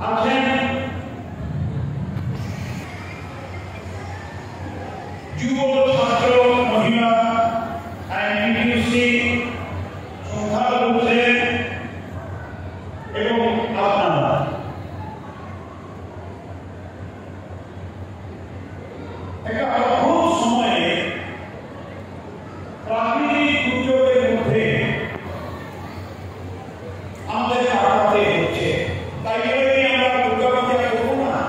আছেন যুব ছাত্র মহিলা আইনটিউসি সংখ্যালঘু হোসেন এবং আপনারা একটা অদ্ভুত সময়ে প্রাকৃতিক দুর্যোগের মধ্যে আমাদের কাটাতে হচ্ছে। তাই আমরা দুর্গা পূজা করবো না,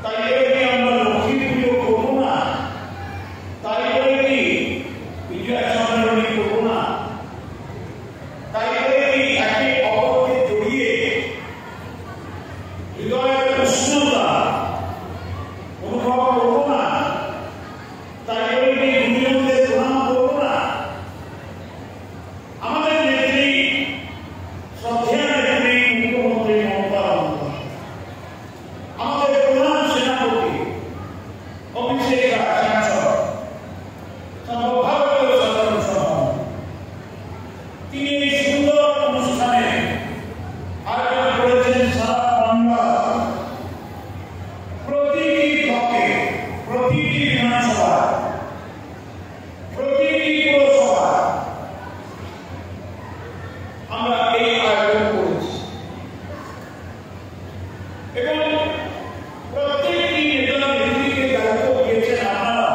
তাই আমরা লক্ষ্মী পুজো করবো না, তাই কি বিজয়া সম্মেলনী করবো না, তাই কি একে অপরকে জড়িয়ে হৃদয়ের উষ্ণতা অনুভব করবো না, তাই কি গুরুজনদের প্রণাম করবো না। আমাদের নেত্রী শ্রদ্ধেয় নেত্রী মুখ্যমন্ত্রী মমতা বন্দ্যোপাধ্যায়, আমাদের প্রধান সেনাপতি অভিষেক সাংসদ সর্বভারতীয় সাধারণ সভাপতি, তিনি এই সুন্দর অনুষ্ঠানে আয়োজন করেছেন সারা বাংলা প্রতিটি ব্লকে, প্রতিটি বিধানসভা, প্রতিটি পৌরসভা আমরা এই আয়োজন করেছি এবং প্রত্যেকটি নেতা নেত্রীকে দায়িত্ব দিয়েছেন আপনারা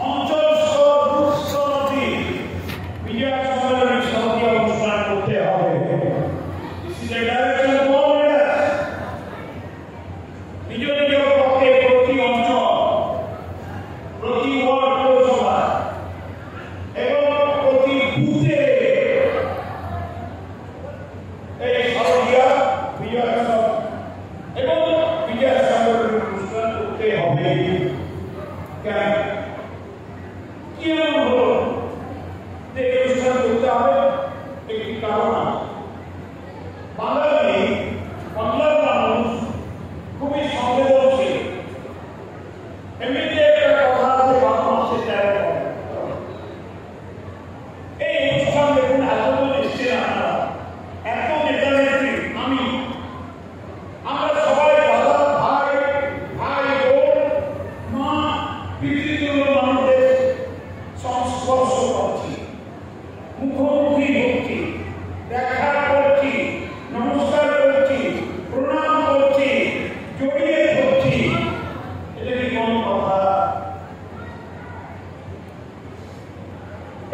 অঞ্চল স্তর বুথ স্তর অবধি বিজয়া সম্মেলনী সমিতি অনুষ্ঠান করতে হবে। This is a direction of all leaders. নিজ নিজ পক্ষে প্রতি অঞ্চল, প্রতি ওয়ার্ড পৌরসভা এবং প্রতি বুথে এই শারদীয়া বিজয়া এবং বিজয়া সম্মেলনী অনুষ্ঠান করতে হবে। কেন কি এমন হলো যে এই অনুষ্ঠান করতে হবে? একটি কারণ আছে। বাংলার মানুষ খুবই সংবেদনশীল। এমনিতে একটা কথা আছে, 12 মাসে 13 পর্ব। এই অনুষ্ঠান দেখুন এতজন এসছেন, আপনারা এত নেতা নেত্রী, আমরা সবাই দাদা ভাই ভাই বোন মা পৃথিবীর মানুষদের সংস্পর্শ করছি, মুখোমুখি হচ্ছি, দেখা করছি, নমস্কার করছি, প্রণাম করছি, জড়িয়ে ধরছি। এটা কি কোন কথা?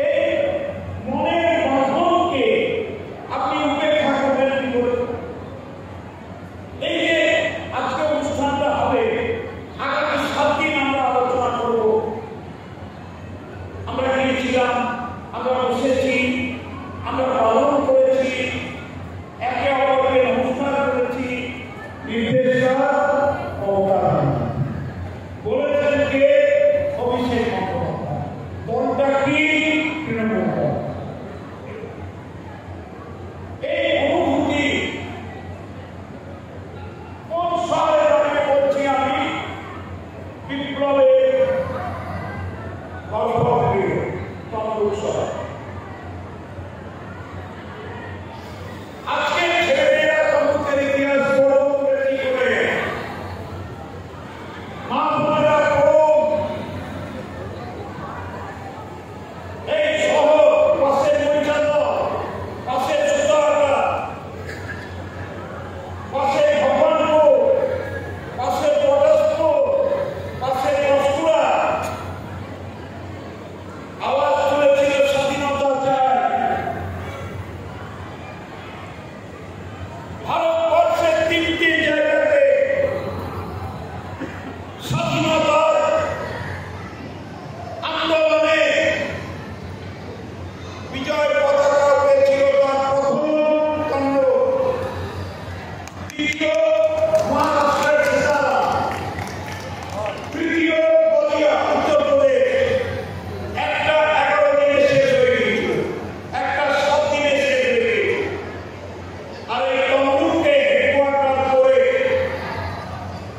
এই মনের বাঁধনকে আপনি উপেক্ষা করবেন কি করে? এই যে আজকে অনুষ্ঠানটা হবে, আগামী 7 দিন আমরা আলোচনা করব। আমরা গিয়েছিলাম, আমরা বসেছি, আমরা পালন করেছি, একে অপরকে নমস্কার করেছি। নির্দেশিকা মমতা বলেছেন কে? অভিষেক বন্দ্যোপাধ্যায়। দলটা কি? তৃণমূল দল। এই অনুভূতি কোন সালে দাঁড়িয়ে বলছি আমি? বিপ্লবের গল্পপ্রিয় তমলুক শহর। আজকে ছেলেমেয়েরা তমলুকের ইতিহাস পড়ো, কি করে মা বোনেরা পড়ো। এই শহর পাশে বৈঠালো, পাশে সুতাহাটা, পাশে ভগবানপুর, পাশে পটাশপুর, পাশে দশকুড়া। আওয়াজ তুলেছিল স্বাধীনতা চাই। ভারতবর্ষের 3টি জায়গাতে স্বাধীনতার আন্দোলনে বিজয় পতাকা উড়েছিল। তার প্রথম কাণ্ড, দ্বিতীয় মহারাষ্ট্রের সাতারা, তৃতীয় বলিয়া উত্তরপ্রদেশ। একটা 11 দিনে শেষ হয়ে গিয়েছিল, একটা 7 দিনে শেষ হয়ে গিয়েছিল। আর এই তমলুককে হেডকোয়ার্টার করে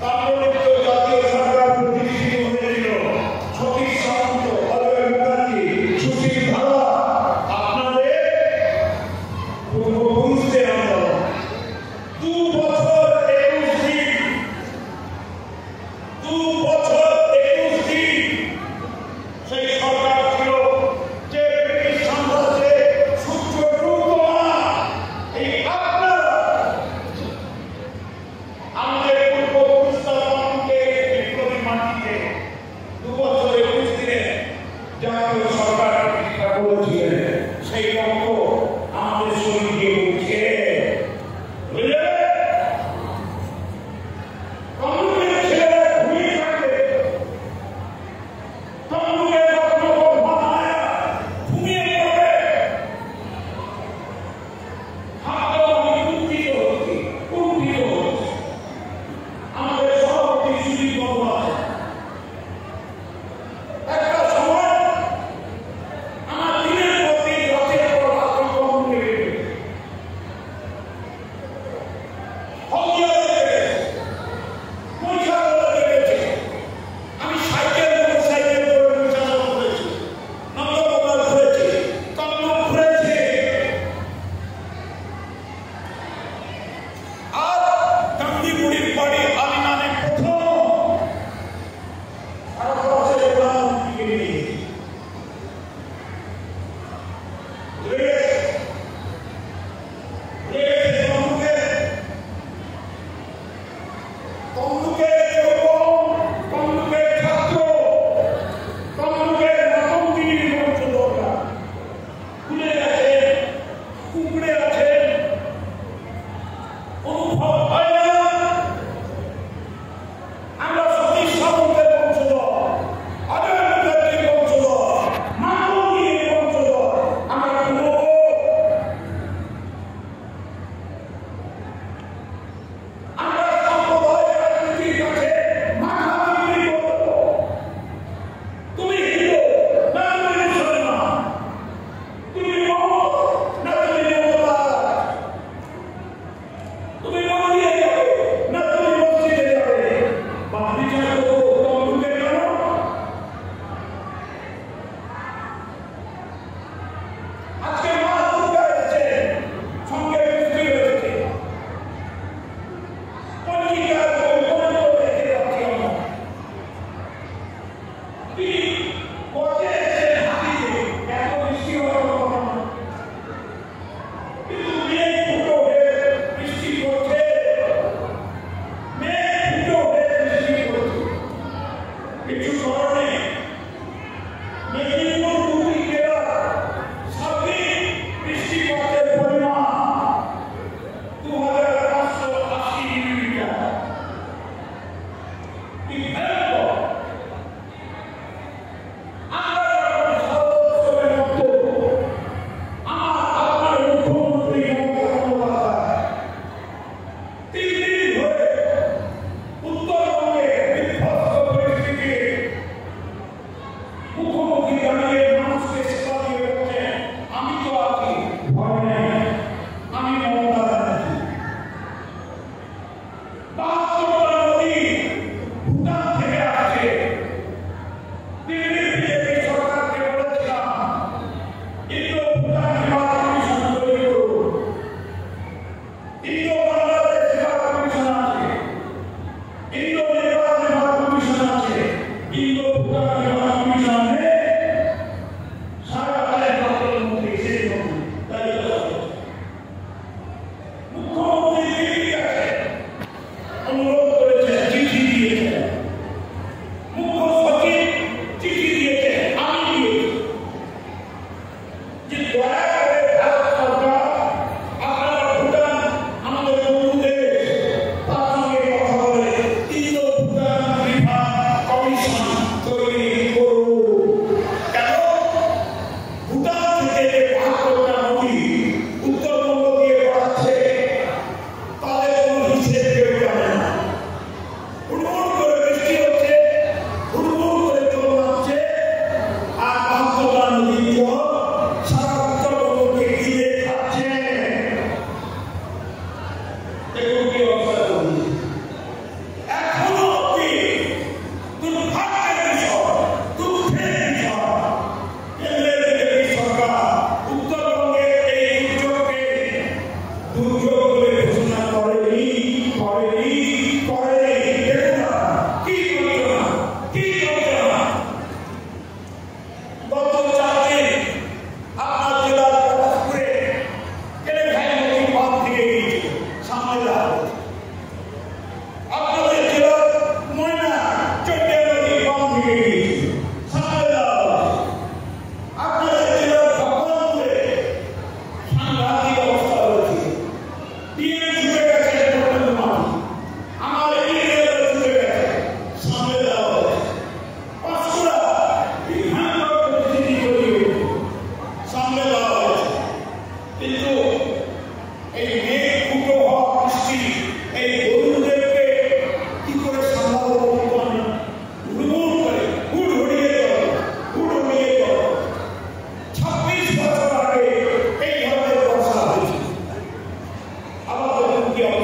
তাম্রলিপ্ত জাতীয় সরকার প্রতিষ্ঠিত হয়েছিল। সতীশ সামন্ত, অজয় মুখার্জি, সুশীল ধারা, আপনাদের পূর্বপুরুষদের আন্দোলন। 2 ইন্দো বাংলাদেশ সেবা কমিশন আছে, ইন্দো নেপাল সেবা কমিশন আছে, ইন্দো ভুটান সেবা কমিশন আছে। সারা দেশের মুখ্যমন্ত্রী সেই মুখ্যমন্ত্রী দিল্লি আছে, অনুরোধ করেছে, চিঠি দিয়েছে, মুখ্য সচিব চিঠি দিয়েছে, আমি দিয়েছি যে দয়া করে ভারত সরকার আপনারা ভুটান আমাদের বন্ধু দেশ, তার সঙ্গে কথা বলে ইন্দো ভুটান সেবা কমিশন তৈরি করুন। কেন? ভুটান থেকে যে ৭২টা নদী উত্তরবঙ্গ দিয়ে গড়াচ্ছে, তাদের কোনো হিসেব কেউ জানে না। হুড়মুড় করে বৃষ্টি হচ্ছে, হুড়মুড় করে জল নামছে, আর ৭২টা নদীর জল সারা উত্তরবঙ্গকে ঘিরে খাচ্ছে। দেখুন কি অবস্থা করছে। এখনো অব্দি দুর্ভাগ্যের বিষয়, দুঃখের বিষয়, কেন্দ্রের বিজেপি সরকার উত্তরবঙ্গের এই দুর্যোগকে দুর্যোগ বলে ঘোষণা করেনি। দেখুন না, কি করছে না, কি করছে না। গত ৪ দিন আপনার জেলার পলাশপুরে কেলেঘাই নদী বাঁধ ভেঙে গিয়েছে, সামনে দাঁড়ানো। আপনাদের জেলার ময়না চৈত্য নদী বাঁধ ভেঙে গিয়েছে, সামনে দাঁড়ানো। আপনাদের জেলার ভগবানপুরে সাংঘাতিক অবস্থা হয়েছে, ডিএম ছুটে গেছে, আমার এরিয়ার ছুটে গেছে, সামনে দাঁড়ানো। পাঁশকুড়া বিভ্রান্তকর পরিস্থিতি তৈরি হয়েছে, সামনে দেওয়া হয়েছে। কিন্তু এই মেঘ ফুটো হওয়া বৃষ্টি এই বরুণদেবকে কি করে সামলাবো বলবো আমি? হুড়মুড় করে হুড় হড়িয়ে গেল। ২৬ বছর আগে এই ধরনের বর্ষা হয়েছে। আবার দেখুন কি অবস্থা।